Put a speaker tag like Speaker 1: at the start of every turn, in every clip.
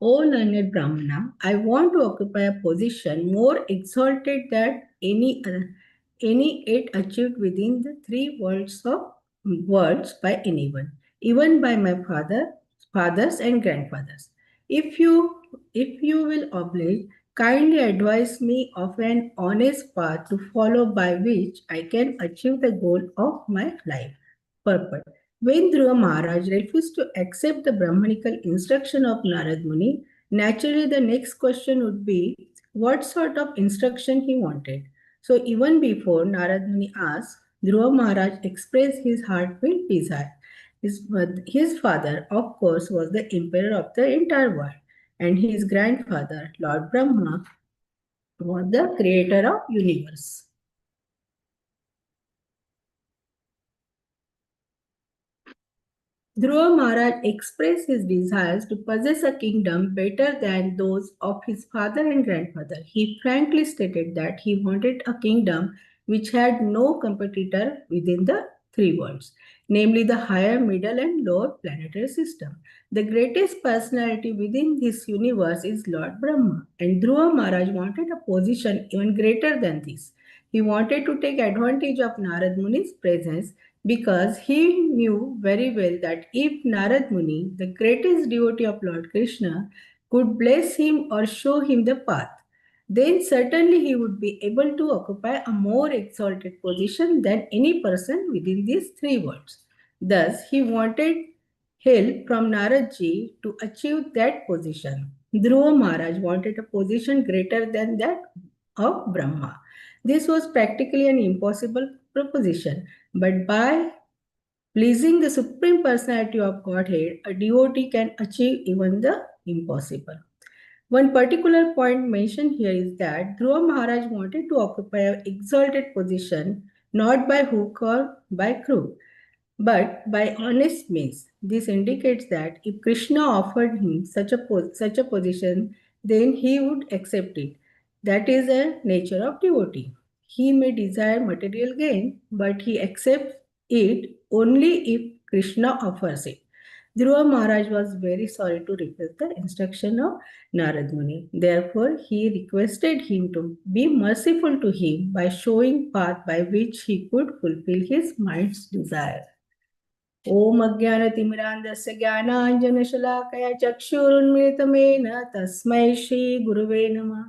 Speaker 1: O learned Brahmana, I want to occupy a position more exalted than any yet achieved within the three worlds by anyone, even by my fathers and grandfathers. If you if you will oblige, kindly advise me of an honest path to follow by which I can achieve the goal of my life purpose. When Dhruva Maharaj refused to accept the Brahmanical instruction of Narad Muni, naturally the next question would be what sort of instruction he wanted. So even before Narad Muni asked, Dhruva Maharaj expressed his heartfelt desire. His father, of course, was the emperor of the entire world, and his grandfather, Lord Brahma, was the creator of universe. Dhruva Maharaj expressed his desires to possess a kingdom better than those of his father and grandfather. He frankly stated that he wanted a kingdom which had no competitor within the three worlds, namely the higher, middle, and lower planetary system. The greatest personality within this universe is Lord Brahma, and Dhruva Maharaj wanted a position even greater than this. He wanted to take advantage of Narad Muni's presence because he knew very well that if Narad Muni, the greatest devotee of Lord Krishna, could bless him or show him the path, then certainly he would be able to occupy a more exalted position than any person within these three worlds. Thus, he wanted help from Naradji to achieve that position. Dhruva Maharaj wanted a position greater than that of Brahma. This was practically an impossible proposition, but by pleasing the Supreme Personality of Godhead, a devotee can achieve even the impossible. One particular point mentioned here is that Dhruva Maharaj wanted to occupy an exalted position not by hook or by crook, but by honest means. This indicates that if Krishna offered him such a position, then he would accept it. That is the nature of devotee. He may desire material gain, but he accepts it only if Krishna offers it. Dhruva Maharaj was very sorry to refuse the instruction of Narad Muni. Therefore, he requested him to be merciful to him by showing path by which he could fulfill his mind's desire. ॐ अज्ञानतिमिरान्धस्य ज्ञानाञ्जनशलाकया चक्षुरुन्मिलितमेन तस्मै श्रीगुरुवे नमः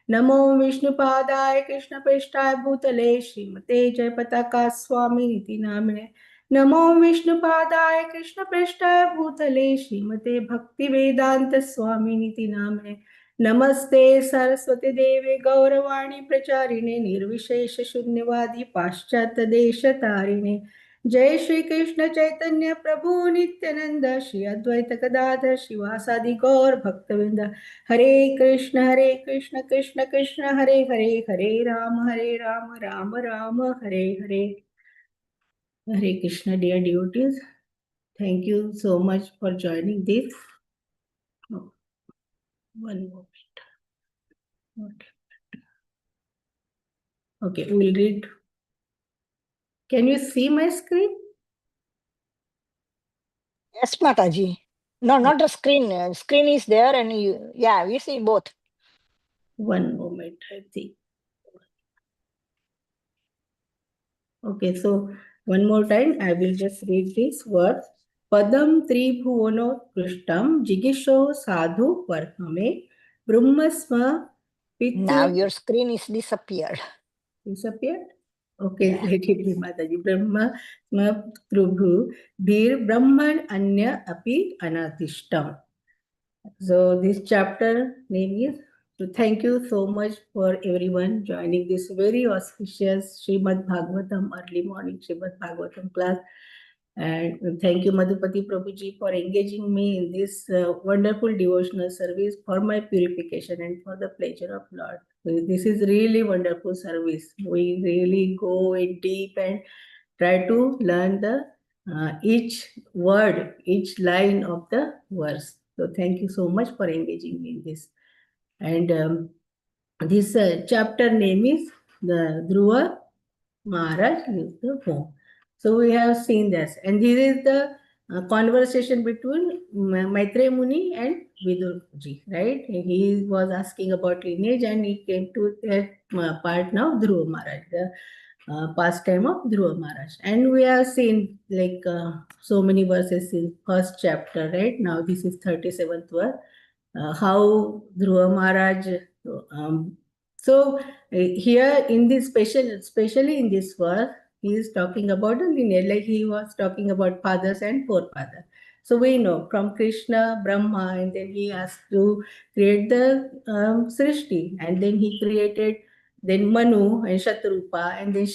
Speaker 1: नमो विष्णुपादाय कृष्णप्रेष्ठाय भूतले श्रीमते जयपताका स्वामिनिति नामिने नमो विष्णुपादाय कृष्णप्रेष्ठाय भूतले श्रीमते भक्तिवेदान्त स्वामिनिति नामिने नमस्ते सरस्वती देवे गौरवाणी प्रचारिणे निर्विशेष शून्यवादी पाश्चात्य देश तारिणे जय श्री कृष्ण चैतन्य प्रभु नित्यानंद श्री अद्वैत गदाधर शिवासादि गौर भक्तवृंद हरे Krishna Krishna Krishna Hare Hare Hare Ram Ram Ram Hare Hare. Hare Krishna, dear devotees. Thank you so much for joining this. Oh, one moment. Okay, we'll read. Can you see my screen?
Speaker 2: Yes, Mataji. No, not the screen. Screen is there and we see both.
Speaker 1: One moment, I think. Okay, so one more time, I will just read this word. Padam tribhuvono krishtam jigisho sadhu varname brahmasma pitru.
Speaker 2: Now your screen is disappeared.
Speaker 1: Disappeared? Okay, yeah. Let it be Mataji. Brahmasma prabhu bhir brahman anya api anatishtam. So this chapter name is. So thank you so much for everyone joining this very auspicious Srimad Bhagavatam early morning Srimad Bhagavatam class. And thank you Madhupati Prabhuji for engaging me in this wonderful devotional service for my purification and for the pleasure of Lord. So this is really wonderful service. We really go in deep and try to learn the each word, each line of the verse. So thank you so much for engaging me in this. And this chapter name is the Dhruva Maharaj is the home. So we have seen this, and this is the conversation between Maitreya Muni and Vidurji, right? He was asking about lineage and he came to that part now, Dhruva Maharaj, the pastime of Dhruva Maharaj. And we have seen like so many verses in first chapter, right? Now this is 37th verse. How Dhruva Maharaj. Um, so here in this especially in this verse, he is talking about the lineage, like he was talking about fathers and forefathers. So we know from Krishna, Brahma, and then he has to create the Srishti, and then he created then Manu and Shatrupa, and then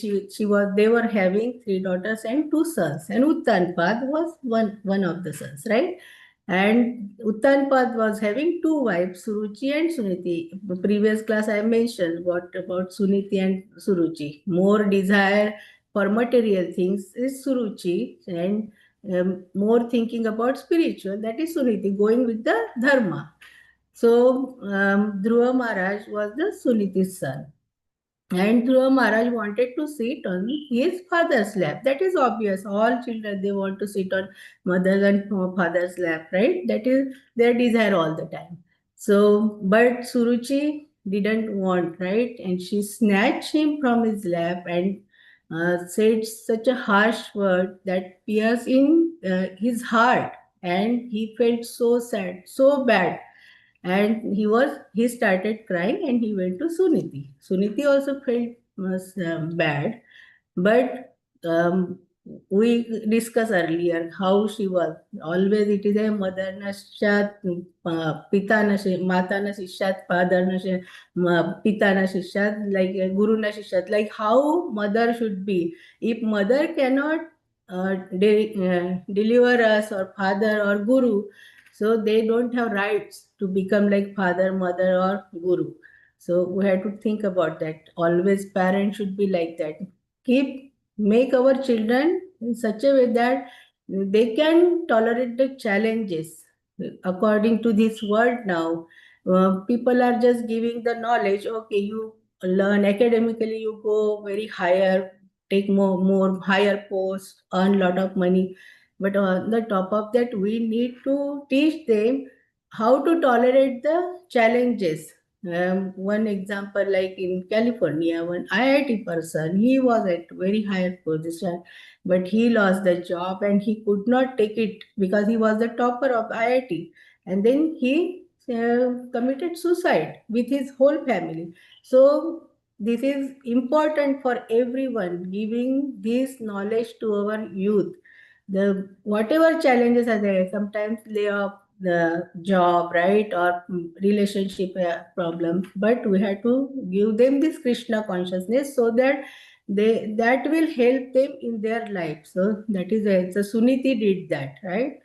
Speaker 1: they were having three daughters and two sons, and Uttanpad was one of the sons, right? And Uttanpad was having two wives, Suruchi and Suniti. The previous class I mentioned what about Suniti and Suruchi. More desire for material things is Suruchi, and more thinking about spiritual, that is Suniti, going with the dharma. So Dhruva Maharaj was the Suniti's son. And Dhruva Maharaj wanted to sit on his father's lap. That is obvious. All children, they want to sit on mother's and father's lap, right? That is their desire all the time. So, but Suruchi didn't want, right? And she snatched him from his lap and said such a harsh word that pierced in his heart. And he felt so sad, so bad, and he started crying and he went to Suniti. Suniti also felt bad, but we discussed earlier how she was. Always it is a mother na shat, pita na mata na shishat, father na pita na shishat, like guru na shishat, like how mother should be. If mother cannot deliver us, or father or guru, so they don't have rights to become like father, mother, or guru. So we have to think about that. Always parents should be like that. Make our children in such a way that they can tolerate the challenges. According to this world now, people are just giving the knowledge. Okay, you learn academically, you go very higher, take more higher post, earn lot of money. But on the top of that, we need to teach them how to tolerate the challenges. One example, like in California, one IIT person, he was at very higher position, but he lost the job and he could not take it because he was the topper of IIT. And then he committed suicide with his whole family. So this is important for everyone, giving this knowledge to our youth. The whatever challenges are there, sometimes layoff, the job, right, or relationship problems, but we have to give them this Krishna consciousness so that that will help them in their life. So that is it. So Suniti did that, right?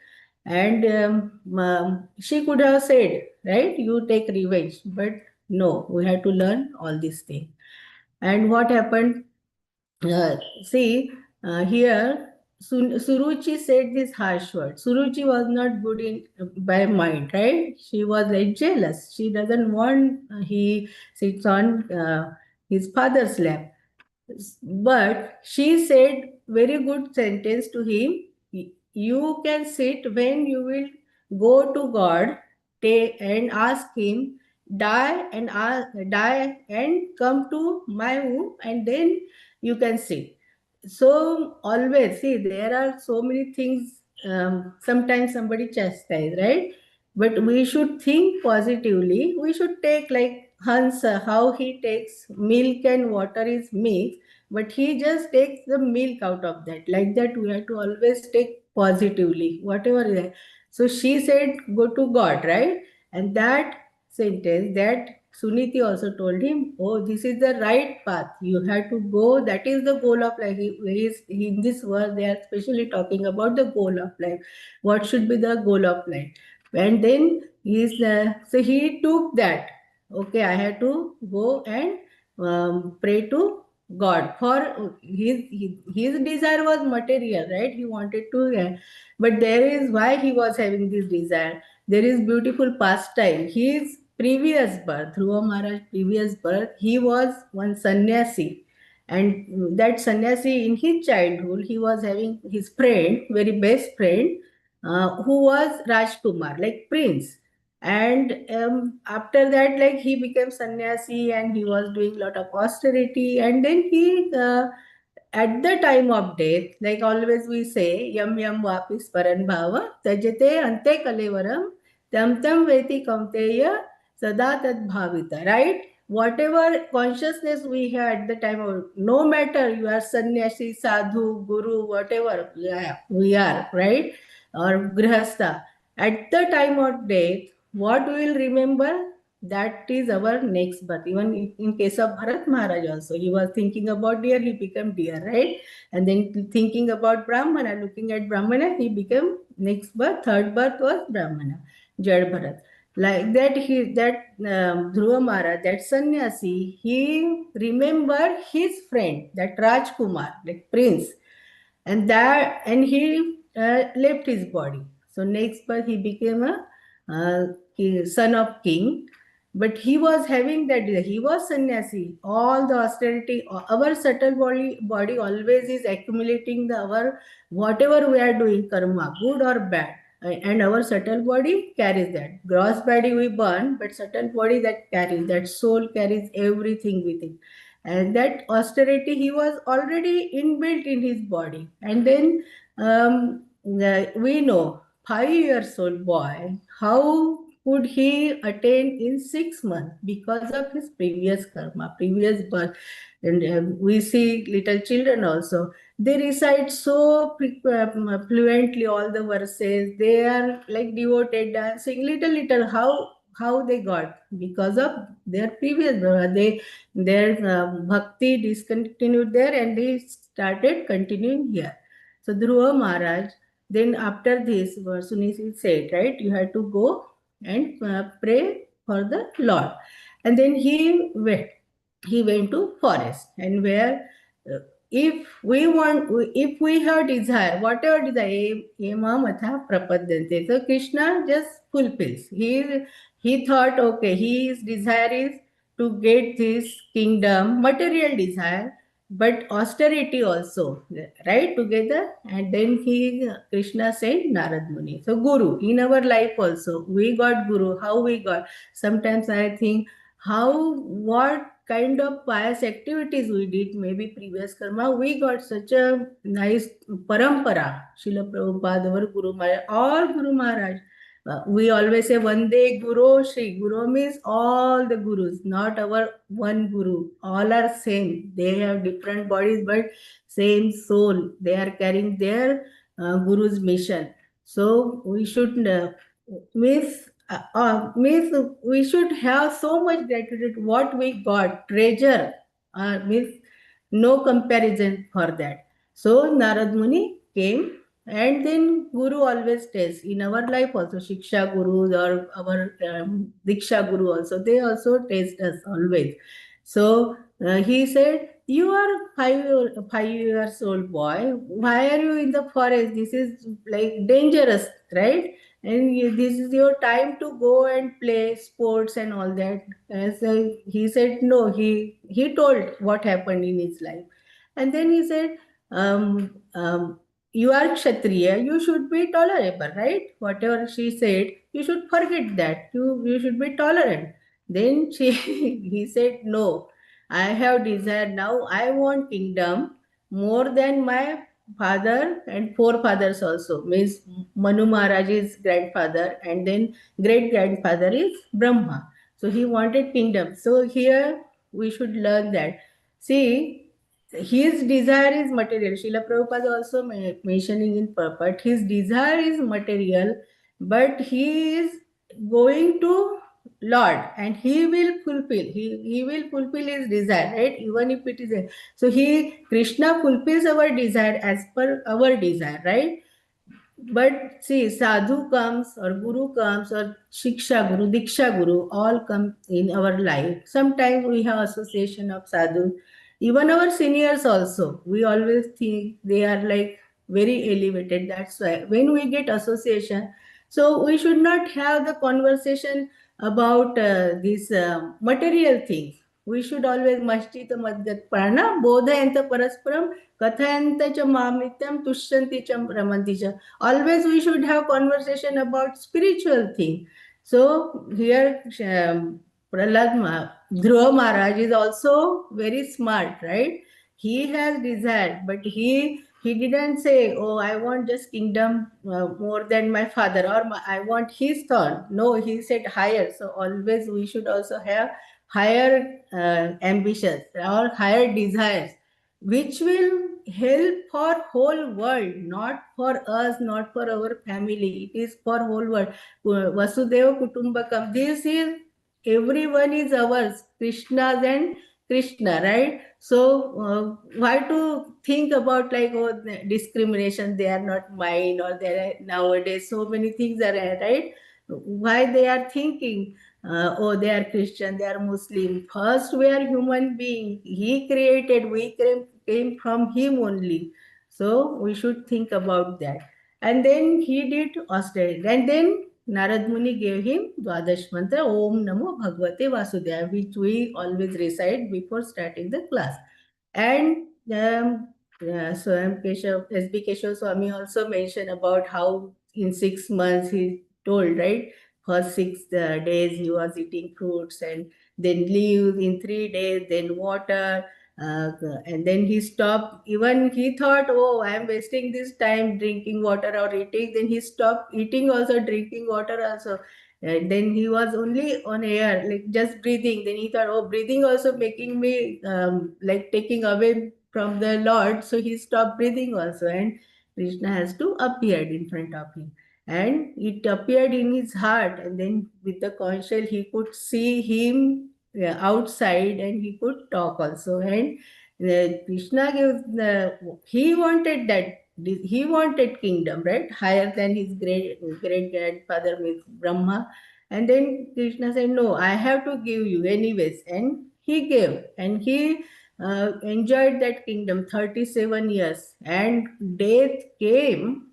Speaker 1: And she could have said, right, you take revenge, but no, we have to learn all these things. And what happened, see, here Suruchi said this harsh word. Suruchi was not good in by mind, right? She was like jealous. She doesn't want he sits on his father's lap. But she said very good sentence to him. You can sit when you will go to God and ask him, die and come to my womb, and then you can sit. So always see there are so many things. Sometimes somebody chastise, right? But we should think positively. We should take like Hans, how he takes milk and water is mixed, but he just takes the milk out of that. Like that, we have to always take positively, whatever is there. So she said, go to God, right? And that sentence, that Suniti also told him, oh, this is the right path. You have to go. That is the goal of life. In this verse, they are especially talking about the goal of life. What should be the goal of life? And then so he took that. Okay, I had to go and pray to God for his desire was material, right? He wanted to, but there is why he was having this desire. There is beautiful pastime. His previous birth, Dhruva Maharaj previous birth, he was one sannyasi. And that sannyasi in his childhood, he was having his friend, very best friend. who was Rajkumar, like prince. And after that, like he became sannyasi and he was doing lot of austerity. And then he at the time of death, like always we say, yam yam vapis paran bhava, tajate ante kalevaram, tam tam veti kaunteya, sada tad bhavita, right? Whatever consciousness we had at the time of, no matter you are sannyasi, sadhu, guru, whatever we are, right? Or grihastha, at the time of death, what we will remember? That is our next birth. Even in case of Bharat Maharaj also, he was thinking about deer, he became deer, right? And then thinking about Brahmana, looking at Brahmana, he became next birth, third birth was Brahmana, Jad Bharat. Like that, Dhruva Maharaj, that sannyasi, he remembered his friend, that Rajkumar, like prince, and he left his body. So next birth he became a son of king, but he was having that, he was sannyasi. All the austerity, our subtle body always is accumulating the our whatever we are doing karma, good or bad. And our subtle body carries that. Gross body we burn, but subtle body that carries, that soul carries everything with it. And that austerity he was already inbuilt in his body. And then we know 5 years old boy, how could he attain in 6 months because of his previous karma, previous birth. And we see little children also, they recite so fluently all the verses, they are like devoted, dancing little how they got because of their previous their bhakti discontinued there and they started continuing here. So Dhruva Maharaj, then after this, Sunisi said, right, you have to go and pray for the Lord. And then he went to forest, and where uh, if we have desire, whatever desire, matha prapadyante, so Krishna just fulfills. He thought, okay, his desire is to get this kingdom, material desire, but austerity also, right, together. And then Krishna said Narad Muni. So guru in our life also, we got guru. How we got? Sometimes I think, how, what kind of pious activities we did, maybe previous karma, we got such a nice parampara. Srila Prabhupada, our Guru Maharaj, all Guru Maharaj. We always say Vande Guru Shri. Guru means all the gurus, not our one guru. All are same. They have different bodies, but same soul. They are carrying their guru's mission. So we should means we should have so much gratitude what we got, treasure, means no comparison for that. So Narad Muni came, and then Guru always tells in our life also, Shiksha Gurus or our Diksha Guru also, they also test us always. So he said, you are 5 years old boy, why are you in the forest? This is like dangerous, right? And this is your time to go and play sports and all that. As he said, no, he told what happened in his life. And then he said, you are Kshatriya, you should be tolerable, right? Whatever she said, you should forget that. You should be tolerant. Then he said, no, I have desire now. I want kingdom more than my father and forefathers also. Means Manu Maharaj's grandfather, and then great grandfather is Brahma. So he wanted kingdom. So here we should learn that. See, his desire is material. Srila Prabhupada also mentioning in purport, his desire is material, but he is going to Lord and he will fulfill. He will fulfill his desire, right? Even if it is a, so Krishna fulfills our desire as per our desire, right? But see, sadhu comes or guru comes or shiksha guru, diksha guru, all come in our life. Sometimes we have association of sadhu. Even our seniors also, we always think they are like very elevated. That's why when we get association, so we should not have the conversation about these material things. we should always mashchita madhyat prana bodhayanta parasparam kathayanta cha mamityam tushyanti cha ramanti cha. Always we should have conversation about spiritual thing. So here Prahlad Dhruva Maharaj is also very smart, right? He has desired, but he didn't say, "Oh, I want just kingdom more than my father," or "I want his throne." No, he said higher. So always we should also have higher ambitions or higher desires, which will help for whole world, not for us, not for our family. It is for whole world. Vasudeva Kutumbakam. This is everyone is ours. Krishna's and Krishna, right? So why to think about like, oh, discrimination, they are not mine, or there are nowadays so many things are right. Why they are thinking, oh, they are Christian, they are Muslim. First, we are human being. He created, we came from him only. So we should think about that. And then he did austerity. And then Narad Muni gave him Dwadash Mantra, Om Namo Bhagavate Vasudevaya, which we always recite before starting the class. And so S.B. Keshav Swami also mentioned about how in 6 months he told, right? For 6 days he was eating fruits and then leaves in 3 days, then water. And then he stopped. Even he thought, oh, I am wasting this time drinking water or eating. Then he stopped eating also, drinking water also. And then he was only on air, like just breathing. Then he thought, oh, breathing also making me like taking away from the Lord. So he stopped breathing also. And Krishna has to appear in front of him. And it appeared in his heart. And then with the conscience, he could see him outside and he could talk also. And Krishna gives he wanted that. He wanted kingdom, right? Higher than his great grandfather with Brahma. And then Krishna said, "No, I have to give you anyways." And he gave, and he enjoyed that kingdom 37 years. And death came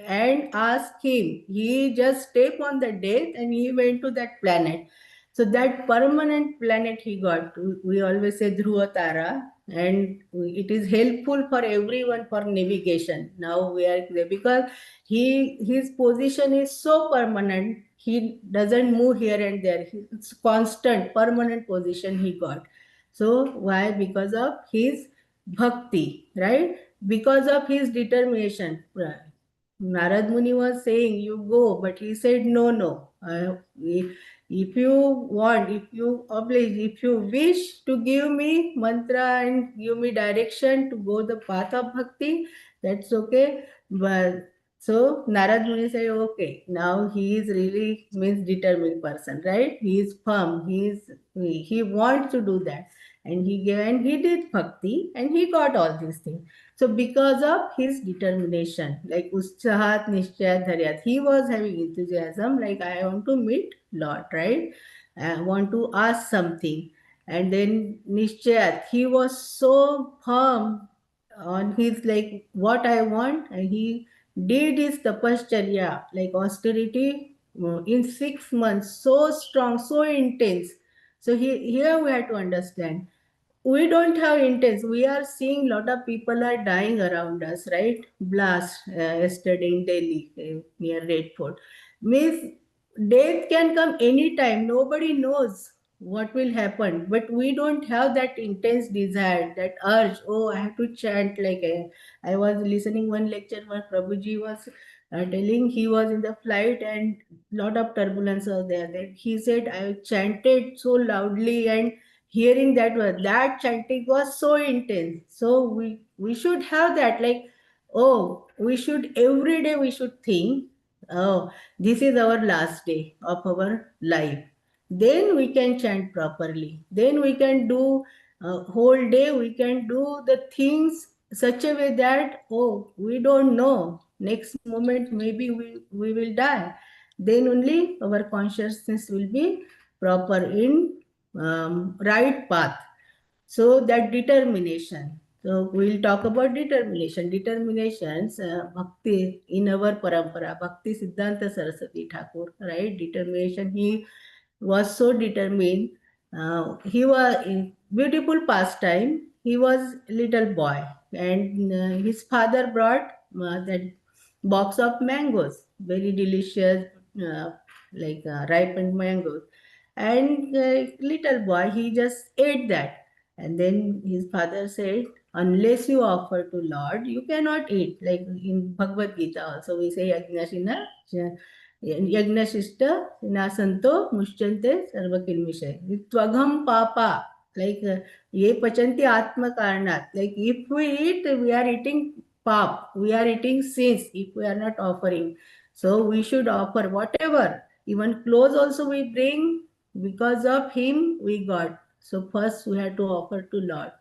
Speaker 1: and asked him. He just stepped on the death and he went to that planet. So that permanent planet he got. We always say Dhruva Tara, and it is helpful for everyone for navigation. Now we are there because his position is so permanent. He doesn't move here and there. It's constant, permanent position he got. So why? Because of his bhakti, right? Because of his determination. Narad Muni was saying, "You go," but he said, "No, no. If you want, if you oblige, if you wish to give me mantra and give me direction to go the path of bhakti, that's okay." But so Narad Muni said, "Okay, now he is really means determined person, right? He is firm. He wants to do that, and he gave and he did bhakti and he got all these things." So because of his determination, like Utsahat Nishchayat Dharyat, he was having enthusiasm, like I want to meet Lord, right? I want to ask something. And then Nishchayat, he was so firm on his like what I want, and he did his tapashcharya, like austerity, in 6 months, so strong, so intense. So here we have to understand we don't have intense. We are seeing lot of people are dying around us, right? Blast yesterday in Delhi near Red Fort. Means death can come anytime. Nobody knows what will happen, but we don't have that intense desire, that urge. Oh, I have to chant like I was listening one lecture where Prabhuji was telling he was in the flight and lot of turbulence was there. That he said I chanted so loudly and hearing that word, that chanting was so intense. So we should have that, like, oh, we should every day we should think, oh, this is our last day of our life. Then we can chant properly. Then we can do whole day. We can do the things such a way that, oh, we don't know next moment maybe we will die. Then only our consciousness will be proper in right path. So that determination. So we'll talk about determination. Determinations, bhakti in our parampara, Bhakti Siddhanta Saraswati Thakur, right? Determination. He was so determined. He was in beautiful pastime. He was little boy, and his father brought that box of mangoes, very delicious, uh, ripened mangoes. And little boy, he just ate that. And then his father said, unless you offer to Lord, you cannot eat. Like in Bhagavad Gita also, we say, Yagnashina, Yagnashishta, Nasanto, Mushchante, Sarva Kilmishay. Tvagam Papa, like Ye Pachanti Atma Karanat. Like if we eat, we are eating pap, we are eating sins if we are not offering. So we should offer whatever. Even clothes also we bring, because of him we got. So first we have to offer to Lord.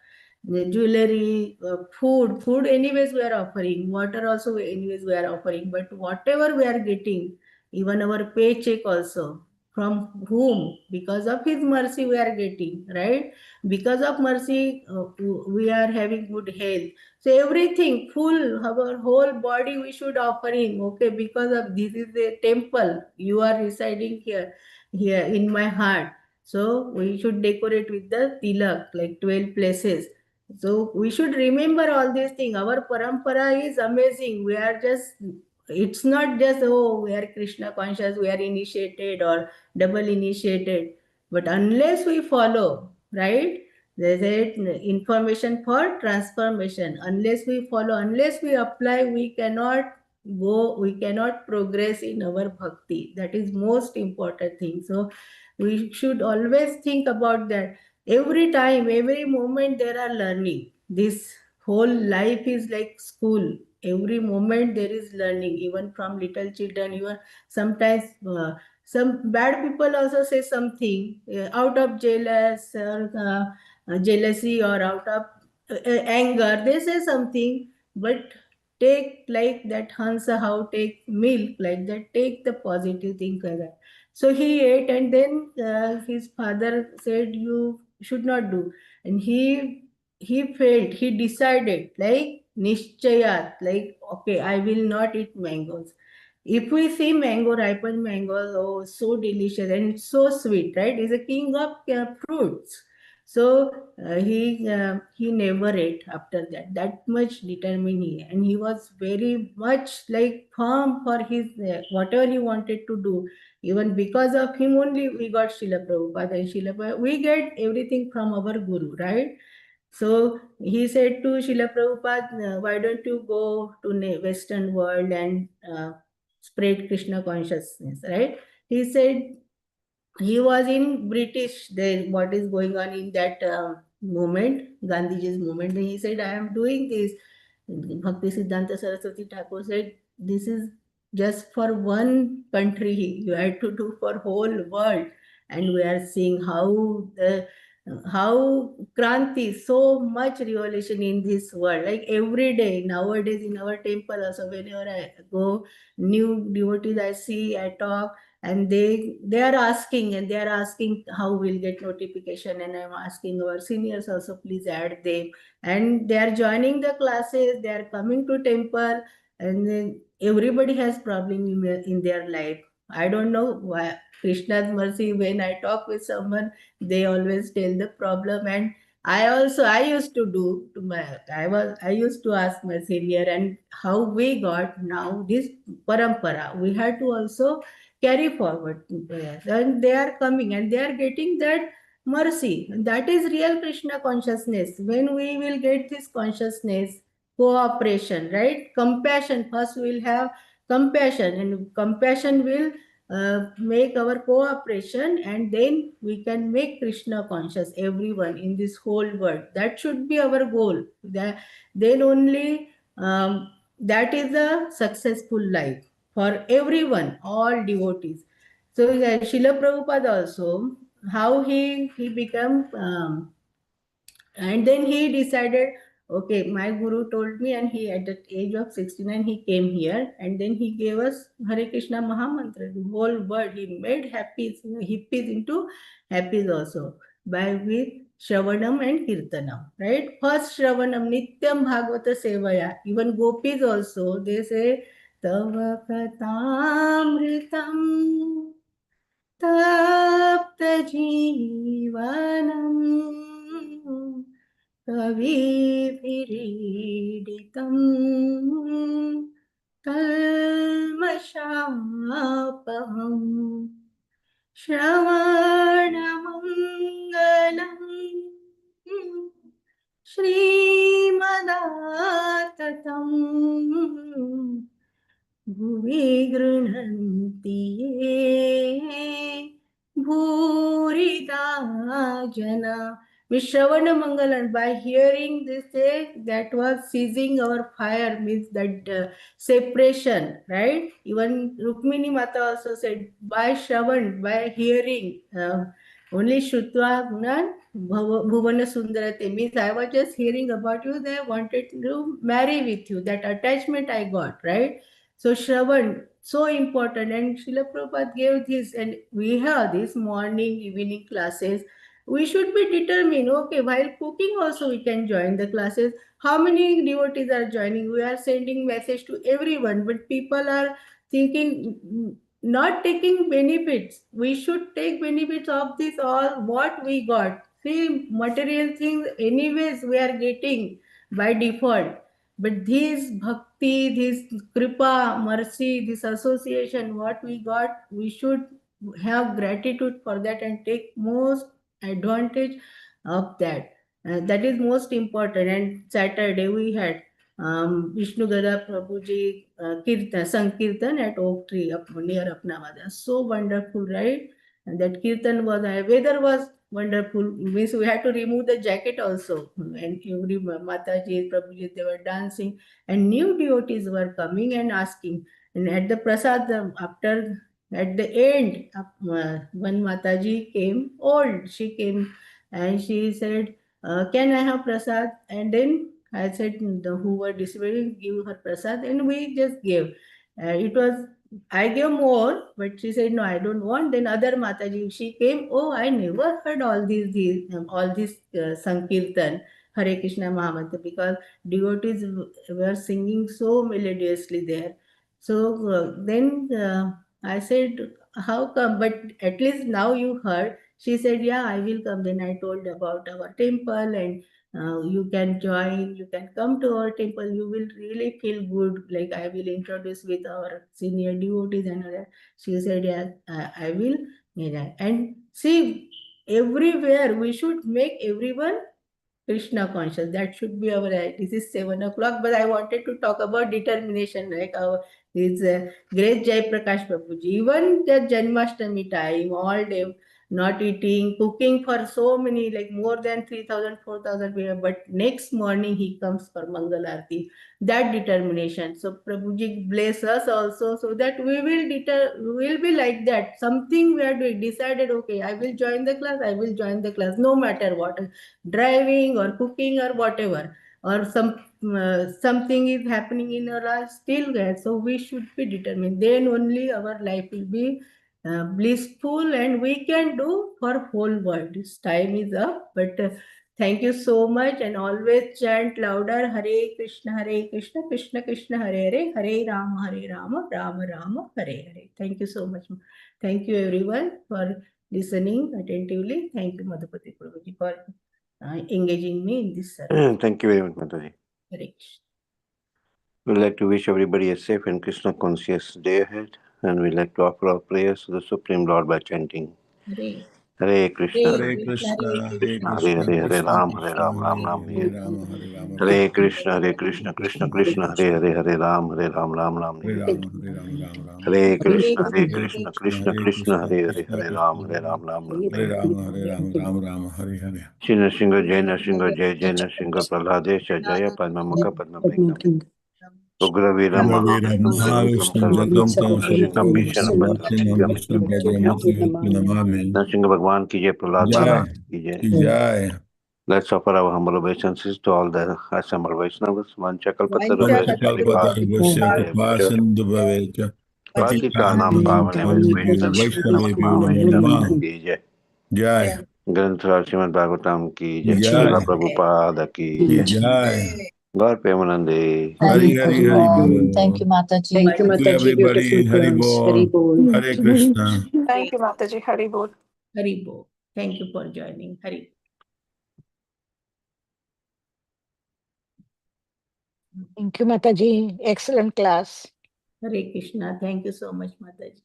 Speaker 1: The jewelry, food anyways we are offering. Water also anyways we are offering. But whatever we are getting, even our paycheck also, from whom? Because of his mercy we are getting, right? Because of mercy we are having good health. So everything, full, our whole body we should offer him. Okay, because of this is a temple. You are residing here in my heart. So we should decorate with the tilak, like 12 places. So we should remember all these things. Our parampara is amazing. We are just, it's not just, oh, we are Krishna conscious, we are initiated or double initiated. But unless we follow, right? There's a information for transformation. Unless we follow, unless we apply, we cannot go, we cannot progress in our bhakti. That is most important thing. So we should always think about that. Every time, every moment there are learning. This whole life is like school. Every moment there is learning, even from little children. Even sometimes some bad people also say something out of jealousy or out of anger. They say something, but take like that Hansa how take milk like that. Take the positive thing like that. So he ate, and then his father said, "You should not do." And he felt, he decided, like Nishchayat, like, okay, I will not eat mangoes. If we see mango, ripened mangoes, oh, so delicious and it's so sweet, right? He's a king of fruits. So he never ate after that. That much determined he, and he was very much like firm for his whatever he wanted to do. Even because of him only we got Srila Prabhupada and Srila Prabhupada. We get everything from our Guru, right? So he said to Srila Prabhupada, why don't you go to Western world and spread Krishna consciousness, right? He said, he was in British, then what is going on in that movement, Gandhiji's movement. Then he said, I am doing this. Bhakti Siddhanta Saraswati Thakur said, this is just for one country. You have to do for whole world. And we are seeing how Kranti, so much revolution in this world. Like every day, nowadays in our temple also, whenever I go, new devotees I see, I talk, and they are asking, and they are asking how we'll get notification, and I'm asking our seniors also, please add them. And they are joining the classes, they are coming to temple, and then everybody has problem in their life. I don't know why. Krishna's mercy, when I talk with someone, they always tell the problem. And I used to do to my, I used to ask my senior, and how we got now this parampara, we had to also carry forward in prayers. And they are coming and they are getting that mercy. That is real Krishna consciousness. When we will get this consciousness, cooperation, right? Compassion. First, we will have compassion, and compassion will make our cooperation, and then we can make Krishna conscious, everyone in this whole world. That should be our goal. That, then only that is a successful life for everyone, all devotees. So Srila Prabhupada also, how he became, and then he decided, okay, my guru told me, and he at the age of 69, he came here, and then he gave us Hare Krishna Mahamantra, the whole world. He made hippies into happies also, by with Shravanam and Kirtanam, right? First Shravanam, Nityam Bhagavata Sevaya. Even gopis also, they say, Tava Katamritam तप्त जीवन कविभिरीडितम् कल्मषापहम् श्रवणमङ्गलम् श्रीमदाततम् भुवि गृह्णन्ति ये भूरिदा जना. With Shravana Mangal, and by hearing this say that was ceasing our fire, means that separation, right? Even Rukmini Mata also said by Shravan, by hearing, only Shutva Gunan Bhuvana Sundarate, means I was just hearing about you, they wanted to marry with you, that attachment I got, right? So Shravan, so important, and Srila Prabhupada gave this, and we have this morning, evening classes. We should be determined, okay, while cooking also we can join the classes. How many devotees are joining? We are sending message to everyone, but people are thinking, not taking benefits. We should take benefits of this all what we got. See, material things anyways we are getting by default. But this bhakti, this kripa, mercy, this association, what we got, we should have gratitude for that and take most advantage of that. That is most important. And Saturday we had Vishnu Gada Prabhuji Kirtan, Sankirtan at Oak Tree up near Apnavada. So wonderful, right? And that Kirtan was, weather was wonderful. Means we had to remove the jacket also. And every Mataji, Prabhuji, they were dancing. And new devotees were coming and asking. And at the prasad, after, at the end, when Mataji came, old, she came and she said, can I have prasad? And then I said, the who were distributing, give her prasad. And we just gave. It was I gave more, but she said, no, I don't want. Then other Mataji, she came, oh, I never heard all these Sankirtan, Hare Krishna Mahamantra, because devotees were singing so melodiously there. So then I said, how come? But at least now you heard. She said, yeah, I will come. Then I told about our temple, and you can join, you can come to our temple, you will really feel good, like I will introduce with our senior devotees and all that. She said, yeah, I will. Yeah. And see, everywhere we should make everyone Krishna conscious. That should be our. This is 7 o'clock, but I wanted to talk about determination, like our this great Jai Prakash Prabhuji. Even the Janmashtami time, all day, not eating, cooking for so many, like more than 3,000, 4,000 people. But next morning he comes for Mangal Aarti. That determination. So Prabhuji bless us also, so that we will be like that. Something we are doing, decided, okay, I will join the class, I will join the class, no matter what, driving or cooking or whatever, or something is happening in our life, still there. So we should be determined, then only our life will be blissful, and we can do for whole world. This time is up, but thank you so much, and always chant louder, Hare Krishna, Krishna Krishna, Hare Hare, Hare Rama, Rama Rama, Hare Hare. Thank you so much. Thank you everyone for listening attentively. Thank you, Madhupati Prabhuji, for engaging me in this service.
Speaker 3: Thank you very much, Mataji.
Speaker 1: Hare Krishna.
Speaker 3: We'd like to wish everybody a safe and Krishna conscious day ahead, and we'd like to offer our prayers to the Supreme Lord by chanting
Speaker 1: Hare
Speaker 3: Hare Krishna,
Speaker 4: Hare Krishna, Hare
Speaker 3: Hare
Speaker 4: Krishna,
Speaker 3: Hare, Hare
Speaker 4: Krishna
Speaker 3: Ram, Hare
Speaker 4: Krishna,
Speaker 3: Ram, Ram
Speaker 4: Hare
Speaker 3: Ram,
Speaker 4: Hare,
Speaker 3: Hare
Speaker 4: Hare Rama, Hare Rama,
Speaker 3: Hare Krishna, Hare Krishna, Krishna Krishna, Hare Hare, Hare Ram, Hare Ram, Ram
Speaker 4: Hare
Speaker 3: Hare.
Speaker 4: Rama, Hare Rama, Rama Rama,
Speaker 3: Hare Krishna, Hare
Speaker 4: Hare
Speaker 3: Krishna,
Speaker 4: Krishna,
Speaker 3: Krishna
Speaker 4: Hare
Speaker 3: Krishna,
Speaker 4: Krishna,
Speaker 3: Hare Hare,
Speaker 4: Krishna
Speaker 3: Hare Ram,
Speaker 4: Krishna,
Speaker 3: Hare Ram, Ram Hare.
Speaker 4: Hare Rama, Hare Rama, Rama Rama, Hare Hare.
Speaker 3: Shina Singha Jai Nrsinga Jai Jai Nrsinga Prahlades Jaya Padma Mukha Padma Bhiktam Ugra Veera
Speaker 4: Ugraveera
Speaker 3: Mahavishnu Sarvabhaum
Speaker 4: Mahavishnu
Speaker 3: Sarvatam
Speaker 4: Jatam
Speaker 3: Nrsingham
Speaker 4: Sarvatam
Speaker 3: Bhishana
Speaker 4: Sarvatinam
Speaker 3: Padmasambhyam
Speaker 4: Vishnu
Speaker 3: Mrityunjayam Mrityunjayam
Speaker 4: Padramati Namami.
Speaker 3: Nrsinga Bhagwan ki Jai Prahlad
Speaker 4: Jai,
Speaker 3: Maharaj ki Jai.
Speaker 4: Jai.
Speaker 3: Let's offer our humble obeisances to all the assembled Vaishnavas. Vanchakalpatarubhasya kripa
Speaker 4: Kalpatarubhasya
Speaker 3: sindhubhaya
Speaker 4: Kripasindhuvavekya
Speaker 3: Patitanam
Speaker 4: Patitanam
Speaker 3: Pavanebhyo
Speaker 4: Vaishnavebhyo
Speaker 3: Vaishnava
Speaker 4: Namo
Speaker 3: Shranam
Speaker 4: Namaha.
Speaker 3: ki Jai.
Speaker 4: Jai,
Speaker 3: ग्रंथ श्रीमद् भागवतम की जय
Speaker 4: Jai,
Speaker 3: Srila Prabhupada की जय
Speaker 4: Jai.
Speaker 3: Gaur Premanande
Speaker 4: Hari
Speaker 5: Hari
Speaker 4: Hari Hari
Speaker 5: Bol. Thank
Speaker 4: Bol.
Speaker 5: you, Mataji.
Speaker 2: Thank you,
Speaker 4: Thank you
Speaker 2: Mataji.
Speaker 4: everybody.
Speaker 2: Beautiful
Speaker 4: Hari
Speaker 2: plans. Hari
Speaker 4: Bol.
Speaker 2: Bol.
Speaker 4: Hare Krishna.
Speaker 2: Thank you, Mataji. Hari Bol.
Speaker 1: Haribo. Thank you for joining. Hari.
Speaker 2: Thank you, Mataji. Excellent class.
Speaker 1: Hare Krishna. Thank you so much, Mataji.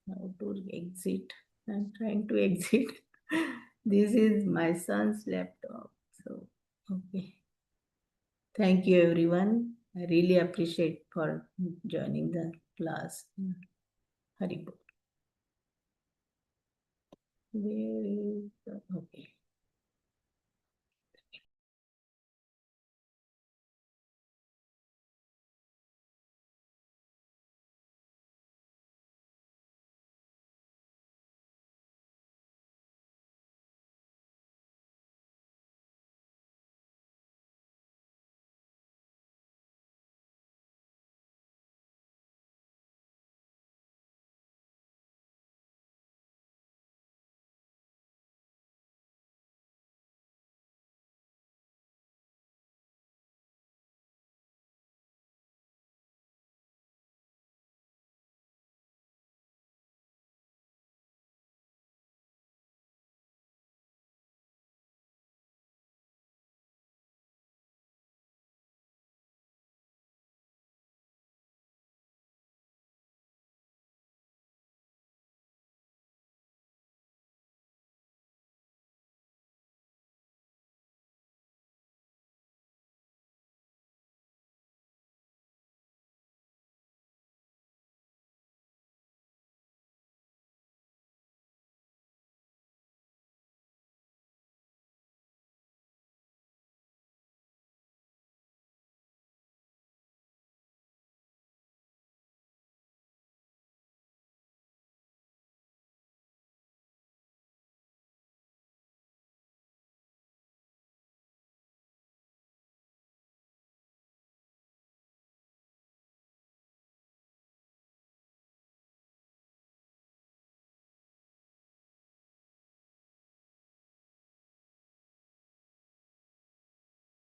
Speaker 1: Now to exit. I'm trying to exit. This is my son's laptop. So, okay. Thank you, everyone. I really appreciate for joining the class. Haribol. Where is the, okay.